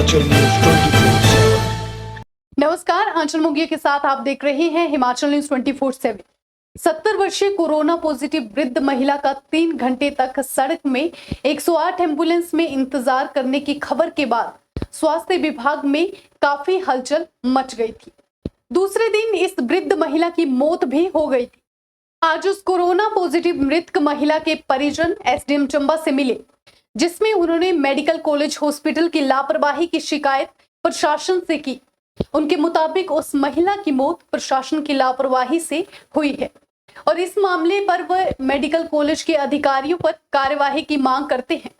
Himachal news 24/7। नमस्कार, आंचल मुंगिया के साथ आप देख रहे हैं हिमाचल न्यूज 24/7। 70 वर्षीय कोरोना पॉजिटिव वृद्ध महिला का 3 घंटे तक सड़क में 108 एम्बुलेंस में इंतजार करने की खबर के बाद स्वास्थ्य विभाग में काफी हलचल मच गई थी। दूसरे दिन इस वृद्ध महिला की मौत भी हो गई थी। आज उस कोरोना पॉजिटिव मृतक महिला के परिजन एसडीएम चंबा से मिले, जिसमें उन्होंने मेडिकल कॉलेज हॉस्पिटल की लापरवाही की शिकायत प्रशासन से की। उनके मुताबिक उस महिला की मौत प्रशासन की लापरवाही से हुई है और इस मामले पर वह मेडिकल कॉलेज के अधिकारियों पर कार्यवाही की मांग करते हैं।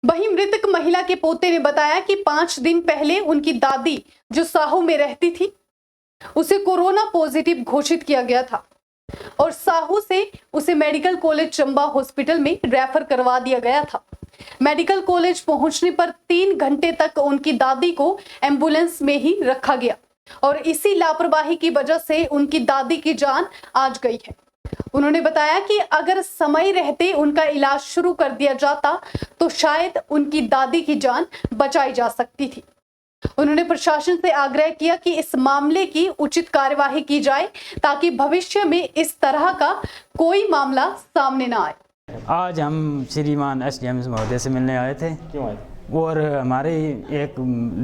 वहीं मृतक महिला के पोते ने बताया कि 5 दिन पहले उनकी दादी, जो साहू में रहती थी, उसे कोरोना पॉजिटिव घोषित किया गया था और साहू से उसे मेडिकल कॉलेज चंबा हॉस्पिटल में रेफर करवा दिया गया था। मेडिकल कॉलेज पहुंचने पर 3 घंटे तक उनकी दादी को एम्बुलेंस में ही रखा गया और इसी लापरवाही की वजह से उनकी दादी की जान आज गई है। उन्होंने बताया कि अगर समय रहते उनका इलाज शुरू कर दिया जाता तो शायद उनकी दादी की जान बचाई जा सकती थी। उन्होंने प्रशासन से आग्रह किया कि इस मामले की उचित कार्यवाही की जाए ताकि भविष्य में इस तरह का कोई मामला सामने न आए। आज हम श्रीमान एसडीएम महोदय से मिलने आए थे। क्यों आए? और हमारे एक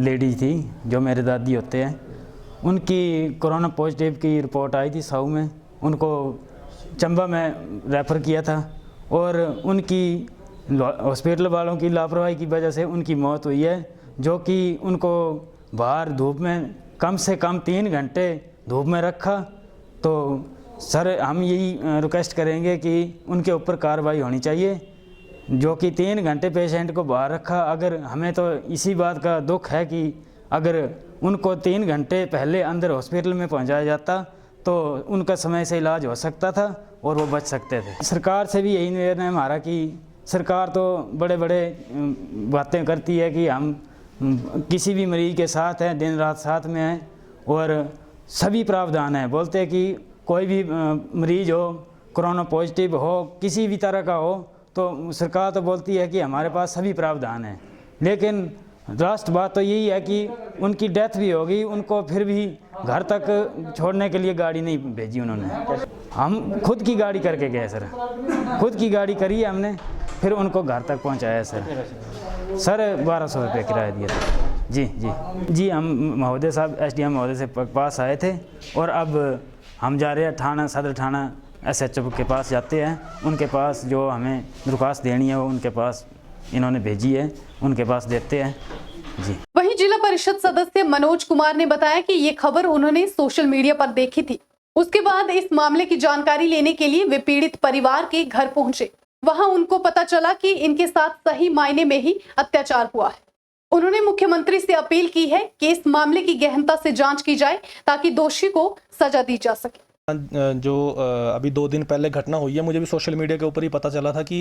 लेडी थी जो मेरे दादी होते हैं, उनकी कोरोना पॉजिटिव की रिपोर्ट आई थी साहू में। उनको चंबा में रेफ़र किया था और उनकी हॉस्पिटल वालों की लापरवाही की वजह से उनकी मौत हुई है, जो कि उनको बाहर धूप में कम से कम 3 घंटे धूप में रखा। तो सर, हम यही रिक्वेस्ट करेंगे कि उनके ऊपर कार्रवाई होनी चाहिए, जो कि 3 घंटे पेशेंट को बाहर रखा। अगर हमें तो इसी बात का दुख है कि अगर उनको 3 घंटे पहले अंदर हॉस्पिटल में पहुंचाया जाता तो उनका समय से इलाज हो सकता था और वो बच सकते थे। सरकार से भी यही निवेदन है हमारा कि सरकार तो बड़े बड़े बातें करती है कि हम किसी भी मरीज़ के साथ हैं, दिन रात साथ में हैं और सभी प्रावधान हैं। बोलते हैं कि कोई भी मरीज़ हो, कोरोना पॉजिटिव हो, किसी भी तरह का हो, तो सरकार तो बोलती है कि हमारे पास सभी प्रावधान हैं। लेकिन लास्ट बात तो यही है कि उनकी डेथ भी होगी, उनको फिर भी घर तक छोड़ने के लिए गाड़ी नहीं भेजी उन्होंने। हम खुद की गाड़ी करके गए सर, खुद की गाड़ी करी है हमने, फिर उनको घर तक पहुंचाया सर। सर 1200 रुपये किराया दिया था। जी, हम महोदय साहब एसडीएम महोदय से पास आए थे और अब हम जा रहे हैं थाना, सदर थाना एसएचओ के पास जाते हैं। उनके पास जो हमें दरख्वास्त देनी है वो उनके पास इन्होंने भेजी है, उनके पास देते हैं। जी। वहीं जिला परिषद सदस्य मनोज कुमार ने बताया कि ये खबर उन्होंने सोशल मीडिया पर देखी थी। उसके बाद इस मामले की जानकारी लेने के लिए वे पीड़ित परिवार के घर पहुंचे। वहां उनको पता चला कि इनके साथ सही मायने में ही अत्याचार हुआ है। उन्होंने मुख्यमंत्री से अपील की है कि इस मामले की गहनता से जांच की जाए ताकि दोषी को सजा दी जा सके। जो अभी 2 दिन पहले घटना हुई है, मुझे भी सोशल मीडिया के ऊपर ही पता चला था कि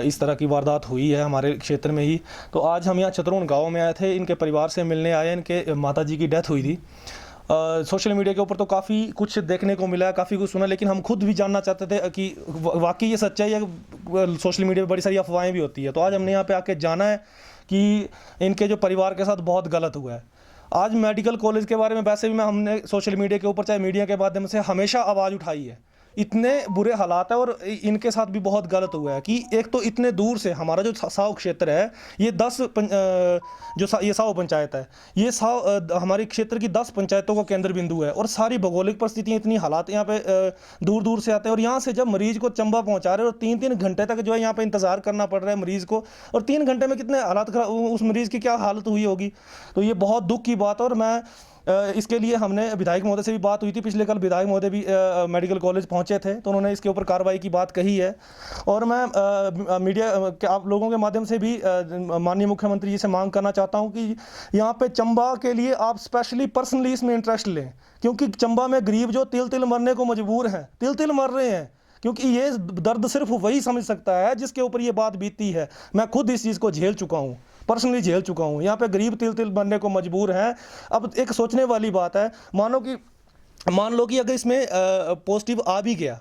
इस तरह की वारदात हुई है हमारे क्षेत्र में ही। तो आज हम यहाँ चतरोन गांव में आए थे, इनके परिवार से मिलने आए। इनके माताजी की डेथ हुई थी। सोशल मीडिया के ऊपर तो काफ़ी कुछ देखने को मिला, काफ़ी कुछ सुना, लेकिन हम खुद भी जानना चाहते थे कि वाकई ये सच्चाई है। सोशल मीडिया पर बड़ी सारी अफवाहें भी होती है। तो आज हमने यहाँ पे आके जाना है कि इनके जो परिवार के साथ बहुत गलत हुआ है। आज मेडिकल कॉलेज के बारे में वैसे भी हमने सोशल मीडिया के ऊपर चाहे मीडिया के माध्यम से हमेशा आवाज़ उठाई है। इतने बुरे हालात है और इनके साथ भी बहुत गलत हुआ है कि एक तो इतने दूर से हमारा जो साव क्षेत्र है, ये ये साव पंचायत है, ये साव हमारे क्षेत्र की 10 पंचायतों का केंद्र बिंदु है और सारी भौगोलिक परिस्थितियाँ इतनी हालात यहाँ पे दूर दूर से आते हैं। और यहाँ से जब मरीज़ को चंबा पहुँचा रहे हैं और 3-3 घंटे तक जो है यहाँ पे इंतज़ार करना पड़ रहा है मरीज़ को, और 3 घंटे में कितने हालात उस मरीज़ की क्या हालत हुई होगी। तो ये बहुत दुख की बात है। और मैं इसके लिए हमने विधायक महोदय से भी बात हुई थी पिछले कल। विधायक महोदय भी मेडिकल कॉलेज पहुंचे थे, तो उन्होंने इसके ऊपर कार्रवाई की बात कही है। और मैं मीडिया के आप लोगों के माध्यम से भी माननीय मुख्यमंत्री जी से मांग करना चाहता हूं कि यहाँ पे चंबा के लिए आप स्पेशली पर्सनली इसमें इंटरेस्ट लें, क्योंकि चंबा में गरीब जो तिल तिल मरने को मजबूर हैं, तिल तिल मर रहे हैं, क्योंकि ये दर्द सिर्फ वही समझ सकता है जिसके ऊपर ये बात बीतती है। मैं खुद इस चीज़ को झेल चुका हूँ, पर्सनली झेल चुका हूँ। यहाँ पे गरीब तिल तिल बनने को मजबूर हैं। अब एक सोचने वाली बात है, मान लो कि अगर इसमें पॉजिटिव आ भी गया,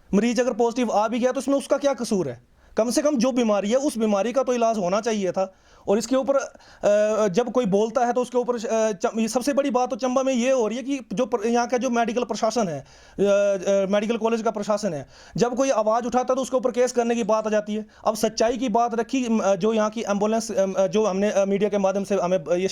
मरीज अगर पॉजिटिव आ भी गया तो इसमें उसका क्या कसूर है? कम से कम जो बीमारी है उस बीमारी का तो इलाज होना चाहिए था। और इसके ऊपर जब कोई बोलता है तो उसके ऊपर सबसे बड़ी बात तो चंबा में ये हो रही है कि जो यहाँ का जो मेडिकल प्रशासन है, मेडिकल कॉलेज का प्रशासन है, जब कोई आवाज़ उठाता है तो उसके ऊपर केस करने की बात आ जाती है। अब सच्चाई की बात रखी, जो यहाँ की एम्बुलेंस, जो हमने मीडिया के माध्यम से हमें ये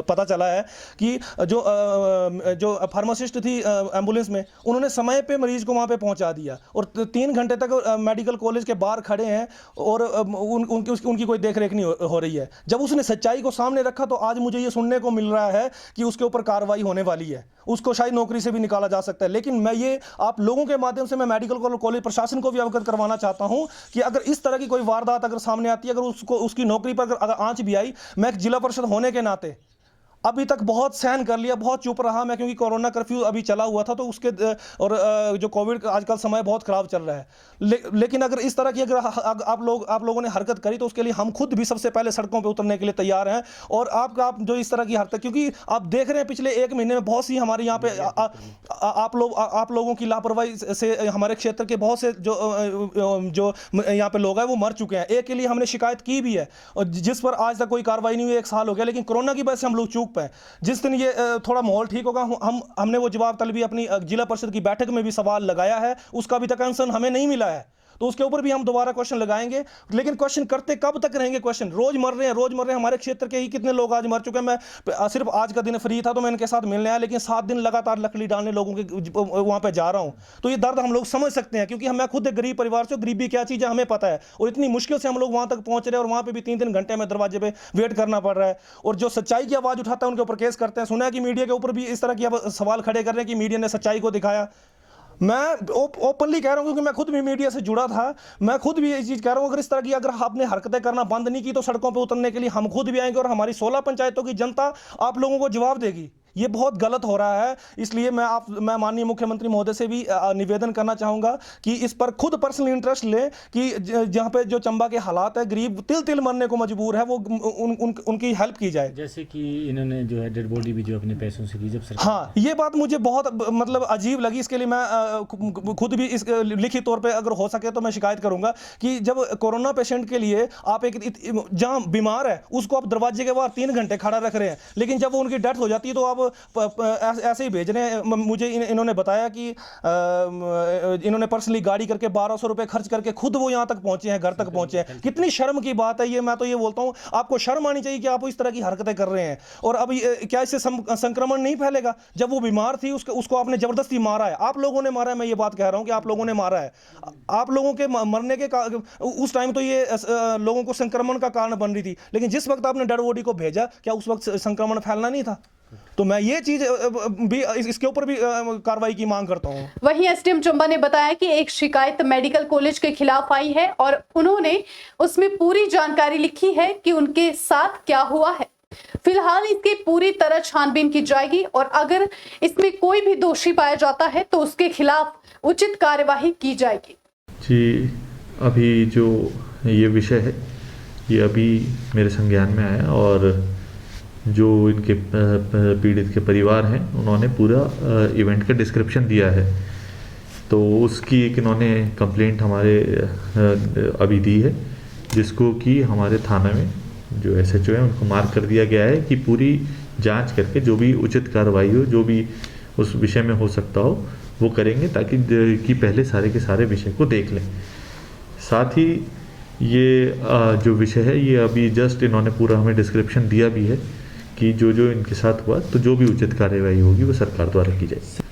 पता चला है कि जो फार्मासिस्ट थी एम्बुलेंस में, उन्होंने समय पे मरीज को वहाँ पे पहुँचा दिया और 3 घंटे तक मेडिकल कॉलेज के बाहर खड़े हैं और उनकी कोई देख रेख नहीं हो रही है। जब उसने सच्चाई को सामने रखा तो आज मुझे ये सुनने को मिल रहा है कि उसके ऊपर कार्रवाई होने वाली है, उसको शायद नौकरी से भी निकाला जा सकता है। लेकिन मैं ये आप लोगों के माध्यम से मैं मेडिकल कॉलेज प्रशासन को भी अवगत करवाना चाहता हूं कि अगर इस तरह की कोई वारदात अगर सामने आती है, अगर उसकी नौकरी पर अगर आंच भी आई, मैं एक जिला परिषद होने के नाते अभी तक बहुत सहन कर लिया, बहुत चुप रहा मैं, क्योंकि कोरोना कर्फ्यू अभी चला हुआ था तो उसके और जो कोविड का आजकल समय बहुत ख़राब चल रहा है। लेकिन अगर इस तरह की अगर आप लोगों ने हरकत करी तो उसके लिए हम खुद भी सबसे पहले सड़कों पे उतरने के लिए तैयार हैं। और आप जो इस तरह की हरकत, क्योंकि आप देख रहे हैं पिछले 1 महीने में बहुत सी हमारे यहाँ पे आप लोगों की लापरवाही से हमारे क्षेत्र के बहुत से जो यहाँ पे लोग हैं वो मर चुके हैं। एक के लिए हमने शिकायत की भी है और जिस पर आज तक कोई कार्रवाई नहीं हुई, 1 साल हो गया। लेकिन कोरोना की वजह से हम लोग चूक पाए। जिस दिन ये थोड़ा माहौल ठीक होगा, हमने वो जवाब तलबी अपनी जिला परिषद की बैठक में भी सवाल लगाया है, उसका अभी तक आंसर हमें नहीं मिला है, तो उसके ऊपर भी हम दोबारा क्वेश्चन लगाएंगे। लेकिन क्वेश्चन करते कब तक रहेंगे? क्वेश्चन रोज मर रहे हैं। हमारे क्षेत्र के ही कितने लोग आज मर चुके हैं। मैं सिर्फ आज का दिन फ्री था तो मैं इनके साथ मिलने आया, लेकिन 7 दिन लगातार लकड़ी डालने लोगों के वहाँ पे जा रहा हूँ। तो ये दर्द हम लोग समझ सकते हैं, क्योंकि मैं खुद एक गरीब परिवार से, गरीबी क्या चीज़ है हमें पता है। और इतनी मुश्किल से हम लोग वहाँ तक पहुँच रहे हैं और वहाँ पर भी 3-3 घंटे में दरवाजे पर वेट करना पड़ रहा है। और जो सच्चाई की आवाज़ उठाता है उनके ऊपर केस करते हैं। सुना है कि मीडिया के ऊपर भी इस तरह की सवाल खड़े कर रहे हैं कि मीडिया ने सच्चाई को दिखाया। मैं ओपनली कह रहा हूँ, क्योंकि मैं खुद भी मीडिया से जुड़ा था, मैं खुद भी ये चीज़ कह रहा हूँ, अगर इस तरह की अगर आपने हरकतें करना बंद नहीं की तो सड़कों पे उतरने के लिए हम खुद भी आएंगे और हमारी 16 पंचायतों की जनता आप लोगों को जवाब देगी। ये बहुत गलत हो रहा है। इसलिए मैं माननीय मुख्यमंत्री महोदय से भी निवेदन करना चाहूँगा कि इस पर खुद पर्सनल इंटरेस्ट लें कि जहाँ पे जो चंबा के हालात है, गरीब तिल मरने को मजबूर है, वो उनकी हेल्प की जाए। जैसे कि इन्होंने जो है डेड बॉडी भी जो अपने पैसों से की जब सरकार, हाँ, ये बात मुझे बहुत मतलब अजीब लगी। इसके लिए मैं खुद भी इस लिखित तौर पे अगर हो सके तो मैं शिकायत करूंगा कि जब कोरोना पेशेंट के लिए आप एक जहाँ बीमार है उसको आप दरवाजे के बाहर 3 घंटे खड़ा रख रहे हैं, लेकिन जब वो उनकी डेथ हो जाती है तो आप ऐसे ही भेज रहे हैं। मुझे इन्होंने बताया कि इन्होंने पर्सनली गाड़ी करके 1200 रुपये खर्च करके खुद वो यहाँ तक पहुँचे हैं, घर तक पहुँचे हैं। कितनी शर्म की बात है ये। मैं तो ये बोलता हूँ आपको शर्म आनी चाहिए कि आप इस तरह की हरकतें कर रहे हैं। और अब क्या इससे संक्रमण नहीं फैलेगा? जब वो बीमार थी उसको आपने ज़बरदस्ती मारा है, आप लोगों ने मारा है। मैं ये बात कह रहा हूँ कि आप लोगों ने मारा है। आप लोगों के मरने के उस टाइम तो ये लोगों को संक्रमण का कारण बन रही थी, लेकिन जिस वक्त आपने डेड बॉडी को भेजा, क्या उस वक्त संक्रमण फैलना नहीं था? तो मैं ये चीज भी इसके ऊपर भी कार्रवाई की मांग करता हूं। वहीं एसडीएम चंबा ने बताया कि एक शिकायत मेडिकल कॉलेज के खिलाफ आई है और उन्होंने उसमें पूरी जानकारी लिखी है कि उनके साथ क्या हुआ है। फिलहाल इसकी पूरी तरह छानबीन की जाएगी और अगर इसमें कोई भी दोषी पाया जाता है तो उसके खिलाफ उचित कार्यवाही की जाएगी। जी, अभी जो ये विषय है ये अभी मेरे संज्ञान में आया और जो इनके पीड़ित के परिवार हैं उन्होंने पूरा इवेंट का डिस्क्रिप्शन दिया है। तो उसकी एक इन्होंने कंप्लेंट हमारे अभी दी है, जिसको कि हमारे थाना में जो एसएचओ है उनको मार्क कर दिया गया है कि पूरी जांच करके जो भी उचित कार्रवाई हो, जो भी उस विषय में हो सकता हो वो करेंगे, ताकि कि पहले सारे के सारे विषय को देख लें। साथ ही ये जो विषय है ये अभी जस्ट इन्होंने पूरा हमें डिस्क्रिप्शन दिया भी है कि जो इनके साथ हुआ, तो जो भी उचित कार्यवाही होगी वो सरकार द्वारा की जाएगी।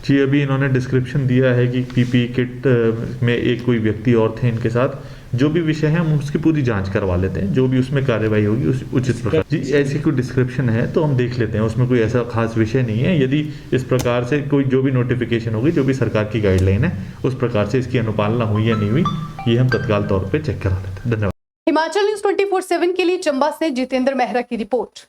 जी, अभी इन्होंने डिस्क्रिप्शन दिया है कि पीपीई किट में एक कोई व्यक्ति और थे इनके साथ। जो भी विषय है हम उसकी पूरी जांच करवा लेते हैं, जो भी उसमें कार्यवाही होगी उस उचित प्रकार। जी, ऐसी कोई डिस्क्रिप्शन है तो हम देख लेते हैं, उसमें कोई ऐसा खास विषय नहीं है। यदि इस प्रकार से कोई जो भी नोटिफिकेशन होगी, जो भी सरकार की गाइडलाइन है, उस प्रकार से इसकी अनुपालना हुई या नहीं हुई, ये हम तत्काल तौर पर चेक करा लेते हैं। धन्यवाद। हिमाचल न्यूज़ 24/7 के लिए चंबा से जितेंद्र मेहरा की रिपोर्ट।